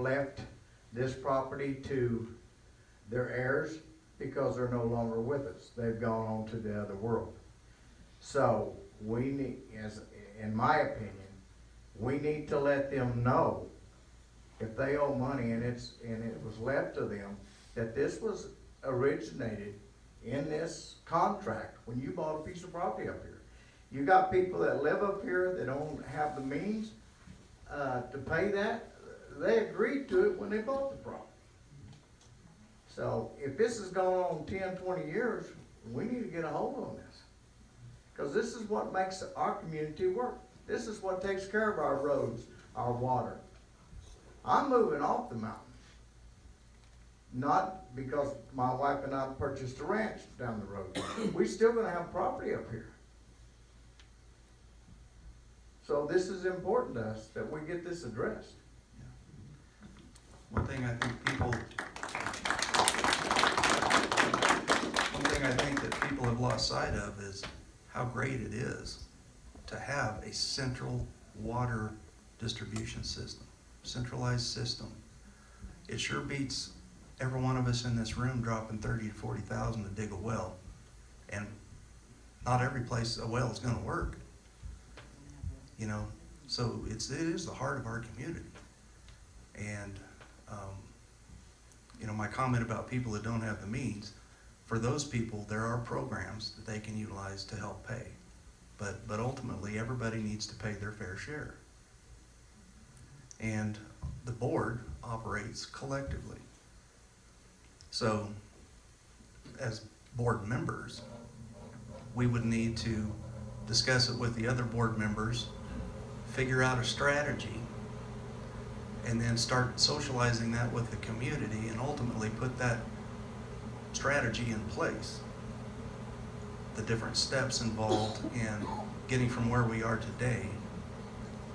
left this property to their heirs because they're no longer with us. They've gone on to the other world. So we need, in my opinion, we need to let them know if they owe money and it was left to them, that this was originated in this contract when you bought a piece of property up here. You got people that live up here that don't have the means to pay that. They agreed to it when they bought the property. So if this has gone on 10, 20 years, we need to get a hold on this. Because this is what makes our community work. This is what takes care of our roads, our water. I'm moving off the mountain. Not because my wife and I purchased a ranch down the road. We're still gonna have property up here. So this is important to us that we get this addressed. One thing I think that people have lost sight of is how great it is to have a central water distribution system, centralized system. It sure beats every one of us in this room dropping 30 to 40,000 to dig a well, and not every place a well is going to work. You know, so it is the heart of our community. And you know, my comment about people that don't have the means, for those people, there are programs that they can utilize to help pay. But ultimately, everybody needs to pay their fair share. And the board operates collectively. So, as board members, we would need to discuss it with the other board members, figure out a strategy, and then start socializing that with the community and ultimately put that strategy in place. The different steps involved in getting from where we are today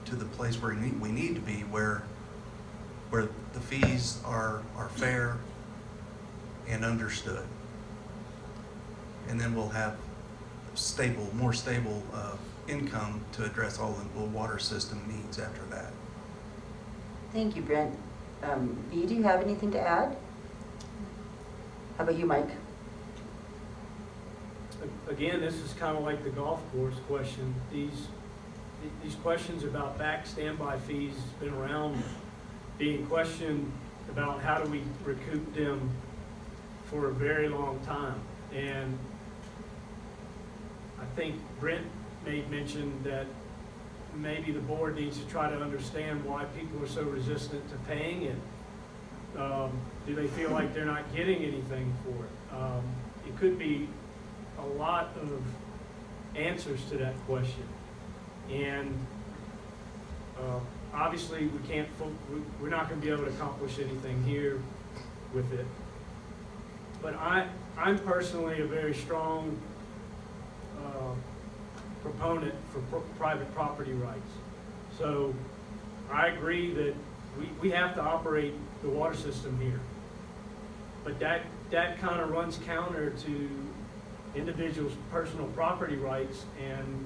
to the place where we need to be, where the fees are fair and understood. And then we'll have more stable income to address all the water system needs after that. Thank you, Brent. B, do you have anything to add? How about you, Mike? Again, this is kind of like the golf course question. These questions about back standby fees has been around, being questioned about how do we recoup them for a very long time. And I think Brent made mention that maybe the board needs to try to understand why people are so resistant to paying it. Do they feel like they're not getting anything for it? It could be a lot of answers to that question. And obviously we're not going to be able to accomplish anything here with it. But I'm personally a very strong proponent for private property rights. So I agree that we have to operate the water system here. But that kind of runs counter to individuals' personal property rights, and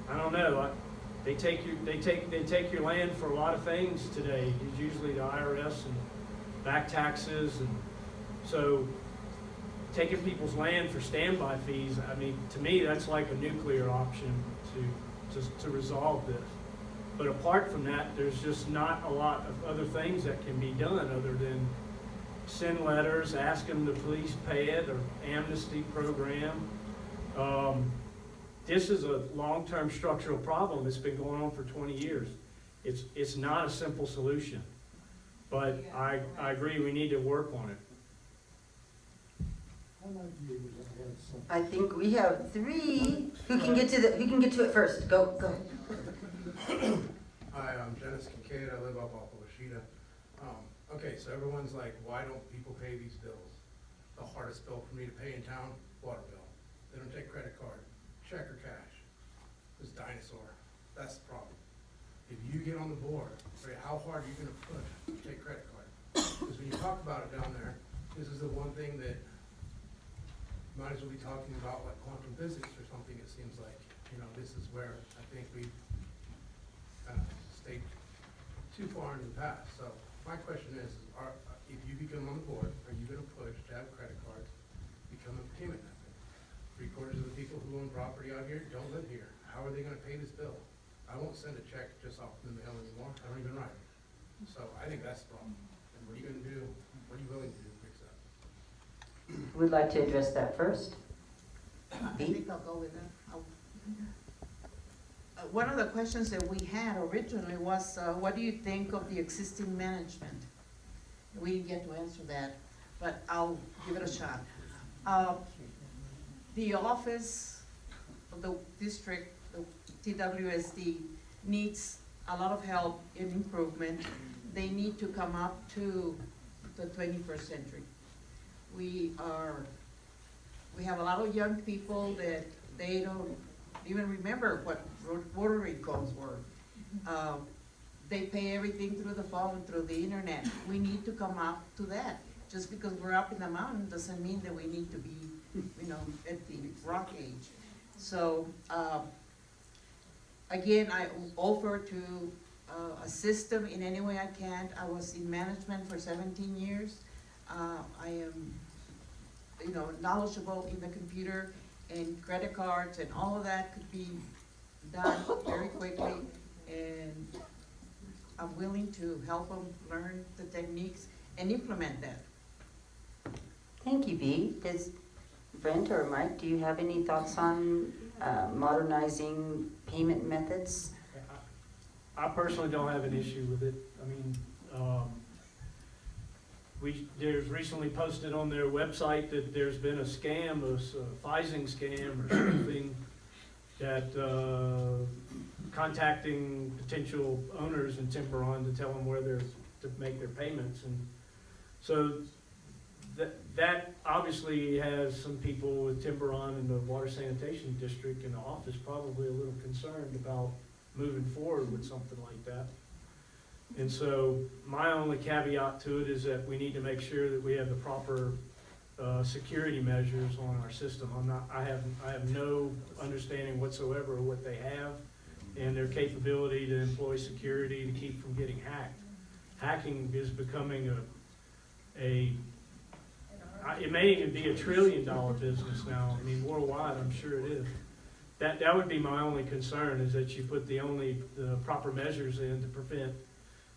I don't know. They take your land for a lot of things today. It's usually the IRS and back taxes, and so taking people's land for standby fees. I mean, to me, that's like a nuclear option to resolve this. But apart from that, there's just not a lot of other things that can be done other than send letters, ask them to please pay it, or amnesty program. This is a long-term structural problem that's been going on for 20 years. It's not a simple solution, but I agree we need to work on it. I think we have three who can get to it first. Go. Hi, I'm Dennis Kincaid. I live up off of Washita. Okay, so everyone's like, why don't people pay these bills? The hardest bill for me to pay in town, water bill. They don't take credit card, check or cash. This dinosaur, that's the problem. If you get on the board, right, how hard are you gonna push to take credit card? Because when you talk about it down there, this is the one thing that might as well be talking about, like quantum physics or something. It seems like, you know, this is where I think we kind of stayed too far in the past. So My question is, if you become on the board, are you gonna push to have credit cards become a payment method? 3/4 of the people who own property out here don't live here. How are they gonna pay this bill? I won't send a check just off in the mail anymore. I don't even write it. So I think that's the problem. And what are you gonna do? What are you willing to do to fix that? Would like to address that first? I think I'll go with that. One of the questions that we had originally was, what do you think of the existing management? We didn't get to answer that, but I'll give it a shot. The office of the district, the TWSD, needs a lot of help in improvement. They need to come up to the 21st century. We have a lot of young people that they don't even remember what rotary phones were. They pay everything through the phone and through the internet. We need to come up to that. Just because we're up in the mountain doesn't mean that we need to be, at the rock age. So, again, I offer to assist them in any way I can. I was in management for 17 years. I am, knowledgeable in the computer and credit cards, and all of that could be done very quickly. And I'm willing to help them learn the techniques and implement that. Thank you, Bee. Does Brent or Mike, do you have any thoughts on modernizing payment methods? I personally don't have an issue with it. I mean, there's recently posted on their website that there's been a scam, a phishing scam or spoofing, that contacting potential owners in Timberon to tell them where to make their payments. And so that obviously has some people with Timberon and the Water Sanitation District in the office probably a little concerned about moving forward with something like that. And so my only caveat to it is that we need to make sure that we have the proper security measures on our system. I have no understanding whatsoever of what they have and their capability to employ security to keep from getting hacked. Hacking is becoming it may even be $1 trillion business now. I mean, worldwide, I'm sure it is. That would be my only concern, is that you put the proper measures in to prevent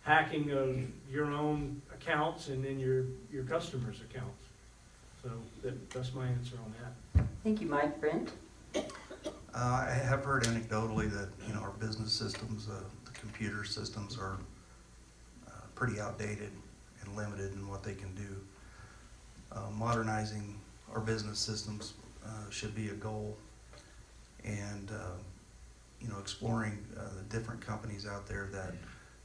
hacking of your own accounts and then your customers' accounts. So that's my answer on that. Thank you, Mike. Brent? I have heard anecdotally that, our business systems, the computer systems are pretty outdated and limited in what they can do. Modernizing our business systems should be a goal, and exploring the different companies out there that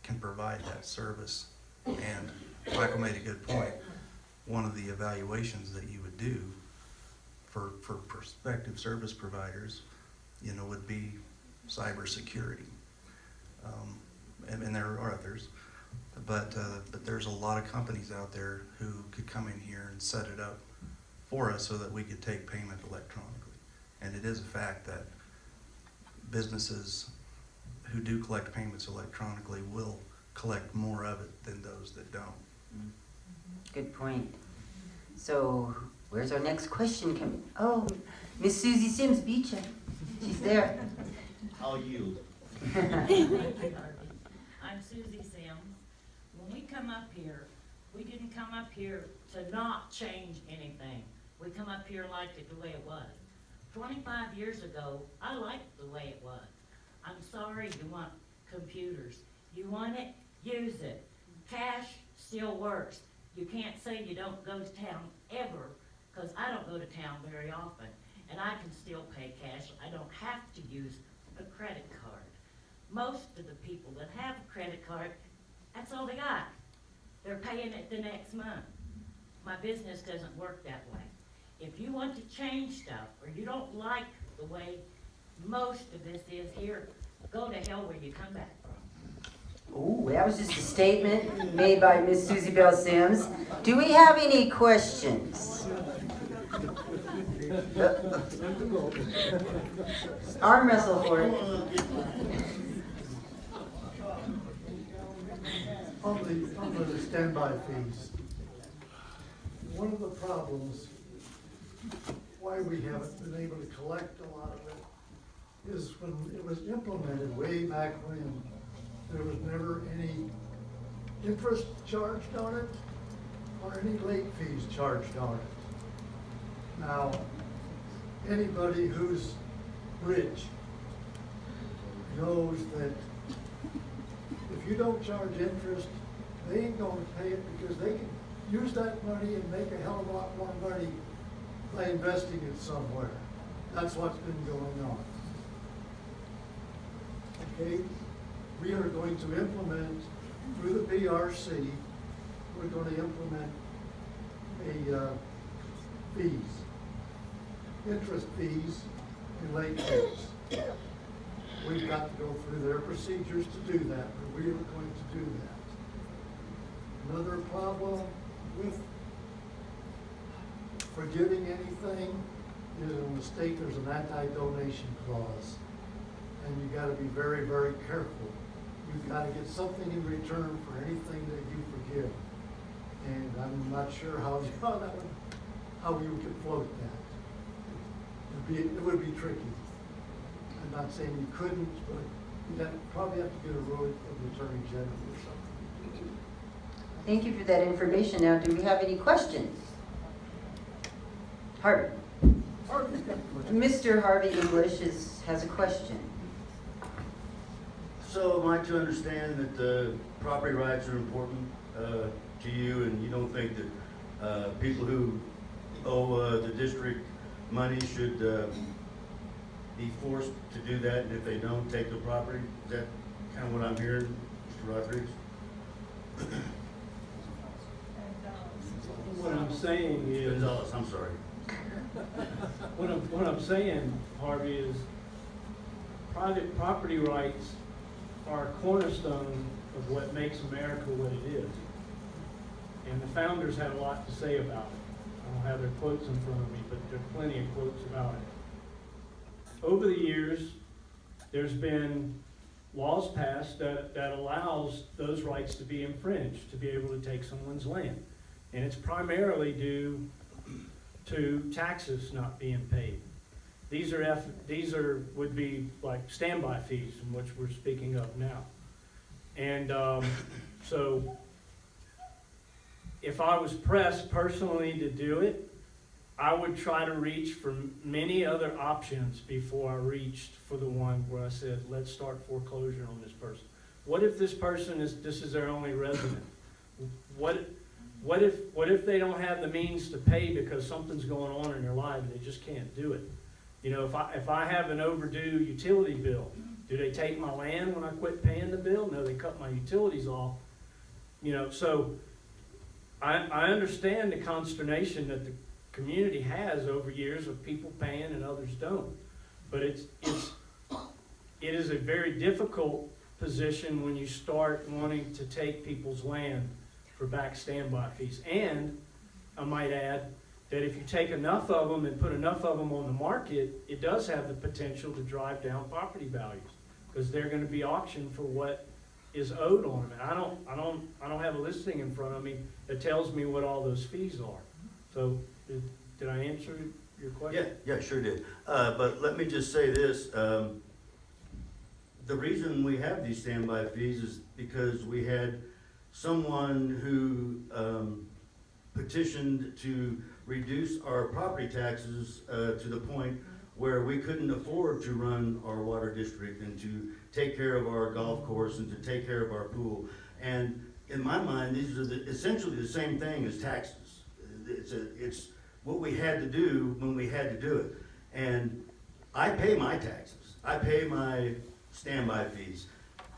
can provide that service. And Michael made a good point. One of the evaluations that you would do for prospective service providers, would be cybersecurity. And there are others, but there's a lot of companies out there who could come in here and set it up for us so that we could take payment electronically. And it is a fact that businesses who do collect payments electronically will collect more of it than those that don't. Good point. So, where's our next question coming? Oh, Miss Susie Sims, beat ya. She's there. I'll yield. I'm Susie Sims. When we come up here, we didn't come up here to not change anything. We come up here and liked it the way it was. 25 years ago, I liked the way it was. I'm sorry you want computers. You want it, use it. Cash still works. You can't say you don't go to town ever, because I don't go to town very often. And I can still pay cash. I don't have to use a credit card. Most of the people that have a credit card, that's all they got. They're paying it the next month. My business doesn't work that way. If you want to change stuff, or you don't like the way most of this is here, go to hell where you come back from. Oh, that was just a statement made by Miss Susie Bell Sims. Do we have any questions? Arm wrestle for it. On the standby fees, one of the problems why we haven't been able to collect a lot of it is when it was implemented way back when, there was never any interest charged on it or any late fees charged on it. Now, anybody who's rich knows that if you don't charge interest, they ain't gonna pay it because they can use that money and make a hell of a lot more money by investing it somewhere. That's what's been going on. Okay, we are going to implement, through the BRC, we're going to implement fees, interest fees and late fees. We've got to go through their procedures to do that, but we are going to do that. Another problem with forgiving anything is in the state there's an anti-donation clause. And you gotta be very, very careful. You've gotta get something in return for anything that you forgive. And I'm not sure how you could float that. It would be tricky. I'm not saying you couldn't, but you'd probably have to get a ruling from the Attorney General or something. Thank you for that information. Now, do we have any questions? Harvey. Harvey's got a question. Mr. Harvey English has a question. So am I to understand that the property rights are important to you, and you don't think that people who owe the district money should be forced to do that, and if they don't, take the property? Is that kind of what I'm hearing, Mr. Rodriguez? What I'm saying is, Gonzalez, I'm sorry. what I'm saying, Harvey, is private property rights are a cornerstone of what makes America what it is. And the founders had a lot to say about it. I don't have their quotes in front of me, but there are plenty of quotes about it. Over the years, there's been laws passed that allows those rights to be infringed, to be able to take someone's land. And it's primarily due to taxes not being paid. These would be like standby fees, in which we're speaking of now. And so if I was pressed personally to do it, I would try to reach for many other options before I reached for the one where I said, let's start foreclosure on this person. What if this person this is their only resident? What if they don't have the means to pay because something's going on in their life and they just can't do it? You know, if I have an overdue utility bill, do they take my land when I quit paying the bill? No, they cut my utilities off. You know, so I understand the consternation that the community has over years of people paying and others don't. But it is a very difficult position when you start wanting to take people's land for back standby fees. And I might add that if you take enough of them and put enough of them on the market, it does have the potential to drive down property values because they're going to be auctioned for what is owed on them. And I don't have a listing in front of me that tells me what all those fees are. So did I answer your question? Yeah, sure did. But let me just say this. The reason we have these standby fees is because we had someone who petitioned to reduce our property taxes to the point where we couldn't afford to run our water district and to take care of our golf course and to take care of our pool. And in my mind, these are essentially the same thing as taxes. It's what we had to do when we had to do it. And I pay my taxes. I pay my standby fees.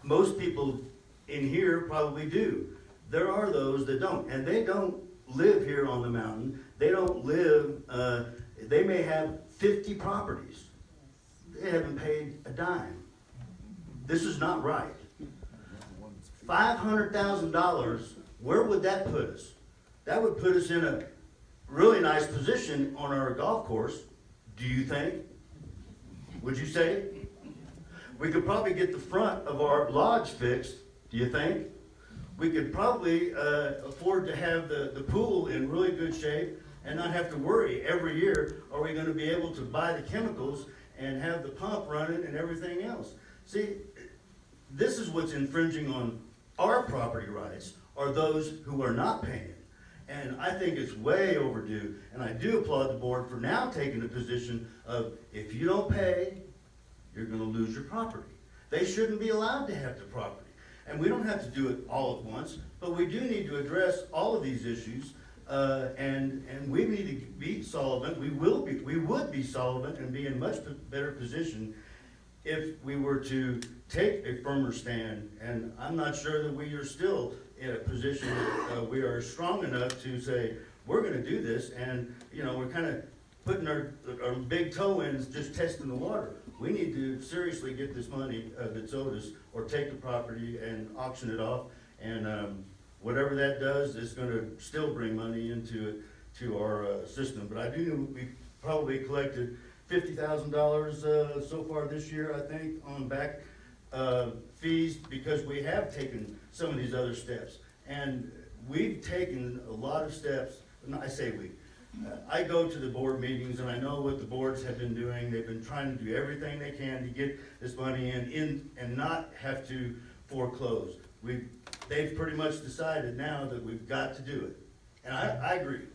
Most people in here probably do. There are those that don't, and they don't live here on the mountain. They don't live, they may have 50 properties. They haven't paid a dime. This is not right. $500,000, where would that put us? That would put us in a really nice position on our golf course, do you think? Would you say? We could probably get the front of our lodge fixed, do you think? we could probably afford to have the pool in really good shape and not have to worry every year, are we gonna be able to buy the chemicals and have the pump running and everything else? See, this is what's infringing on our property rights, are those who are not paying. And I think it's way overdue, and I do applaud the board for now taking the position of, if you don't pay, you're gonna lose your property. They shouldn't be allowed to have the property. And we don't have to do it all at once, but we do need to address all of these issues, and we need to be solvent. We would be solvent and be in much better position if we were to take a firmer stand. And I'm not sure that we are still in a position that we are strong enough to say, we're gonna do this, and, you know, we're kind of putting our big toe in, just testing the water. We need to seriously get this money that's owed us, or take the property and auction it off, and whatever that does is gonna still bring money to our system. But I do know we probably collected $50,000 so far this year, I think, on back fees, because we have taken some of these other steps. And we've taken a lot of steps, and I say we, I go to the board meetings and I know what the boards have been doing. They've been trying to do everything they can to get this money in and not have to foreclose. They've pretty much decided now that we've got to do it. And I agree.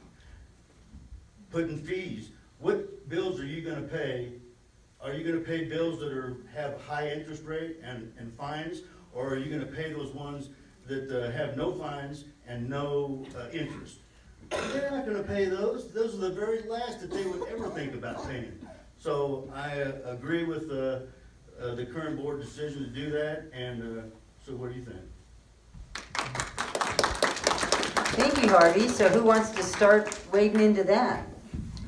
Putting fees, what bills are you gonna pay? Are you gonna pay bills that have a high interest rate and fines? Or are you gonna pay those ones that have no fines and no interest? They're not gonna pay those. Those are the very last that they would ever think about paying. So I agree with the current board decision to do that, and so what do you think? Thank you, Harvey. So who wants to start wading into that?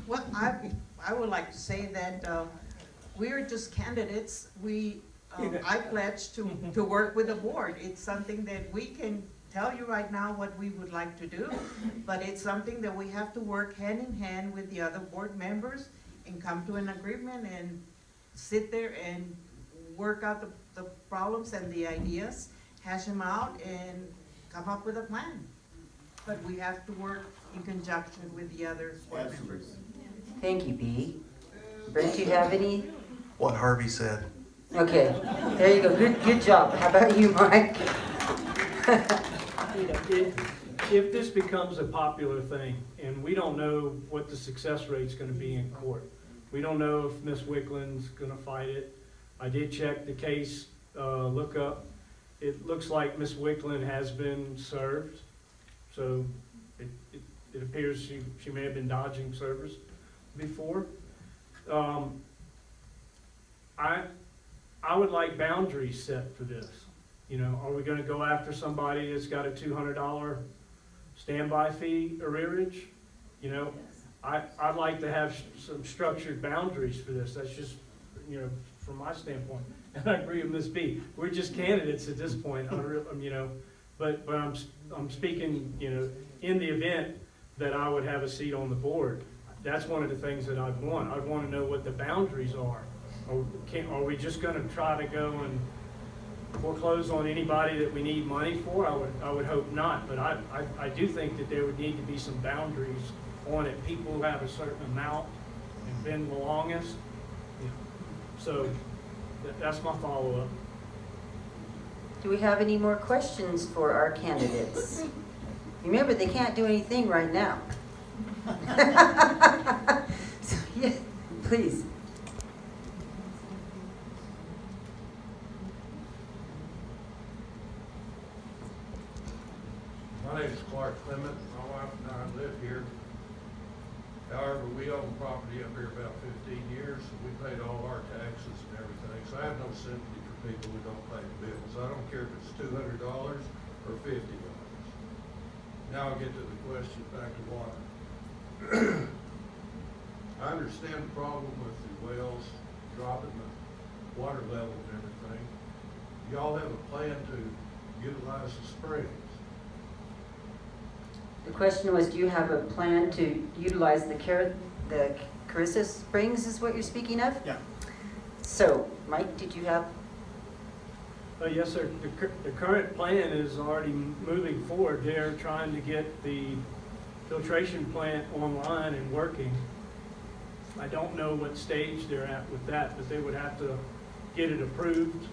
Well, I would like to say that we're just candidates. I pledge to work with the board. It's something that we can tell you right now what we would like to do, but it's something that we have to work hand in hand with the other board members and come to an agreement and sit there and work out the problems and the ideas, hash them out, and come up with a plan. But we have to work in conjunction with the other board members. Thank you, Bee. Brent, do you have any? What Harvey said. Okay, there you go. Good job. How about you, Mike? You know, if this becomes a popular thing, and we don't know what the success rate's gonna be in court, we don't know if Ms. Wickland's gonna fight it. I did check the case lookup. It looks like Ms. Wickland has been served, so it appears she may have been dodging service before. I would like boundaries set for this. You know, are we gonna go after somebody that's got a $200 standby fee arrearage? You know, I'd like to have some structured boundaries for this. That's just, you know, from my standpoint. And I agree with Ms. B. We're just candidates at this point, you know, but I'm speaking, you know, in the event that I would have a seat on the board. That's one of the things that I'd want. I'd want to know what the boundaries are. Are we just gonna try to go and foreclose on anybody that we need money for? I would hope not, but I do think that there would need to be some boundaries on it. People who have a certain amount and been the longest, you know. So that's my follow-up. Do we have any more questions for our candidates? Remember, they can't do anything right now. So, yeah, please. My name is Clark Clement. My wife and I live here. However, we own property up here about 15 years, and we paid all our taxes and everything. So I have no sympathy for people who don't pay the bills. I don't care if it's $200 or $50. Now I'll get to the question back to water. I understand the problem with the wells dropping the water level and everything. Y'all have a plan to utilize the springs? The question was, do you have a plan to utilize the Carissa Springs is what you're speaking of? Yeah. So, Mike, did you have? Yes, sir. The current plan is already moving forward. They're trying to get the filtration plant online and working. I don't know what stage they're at with that, but they would have to get it approved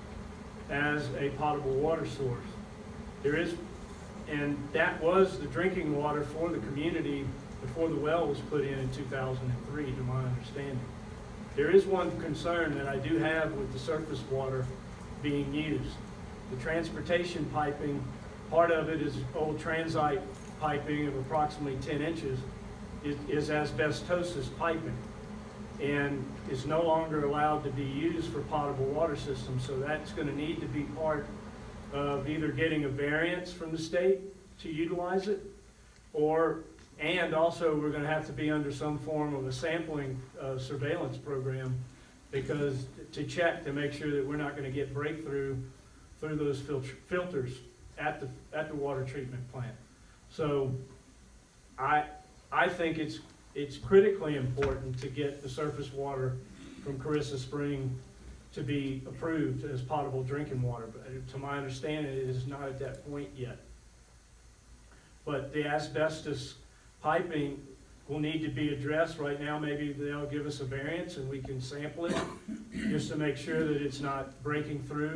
as a potable water source. And that was the drinking water for the community before the well was put in 2003, to my understanding. There is one concern that I do have with the surface water being used. The transportation piping, part of it is old transite piping of approximately 10 inches, is asbestosis piping, and is no longer allowed to be used for potable water systems. So that's going to need to be part of either getting a variance from the state to utilize it, and also we're going to have to be under some form of a sampling surveillance program, because to check to make sure that we're not going to get breakthrough through those filters at the water treatment plant. So I think it's critically important to get the surface water from Carissa Spring to be approved as potable drinking water. But to my understanding, it is not at that point yet. But the asbestos piping will need to be addressed. Right now, maybe they'll give us a variance and we can sample it just to make sure that it's not breaking through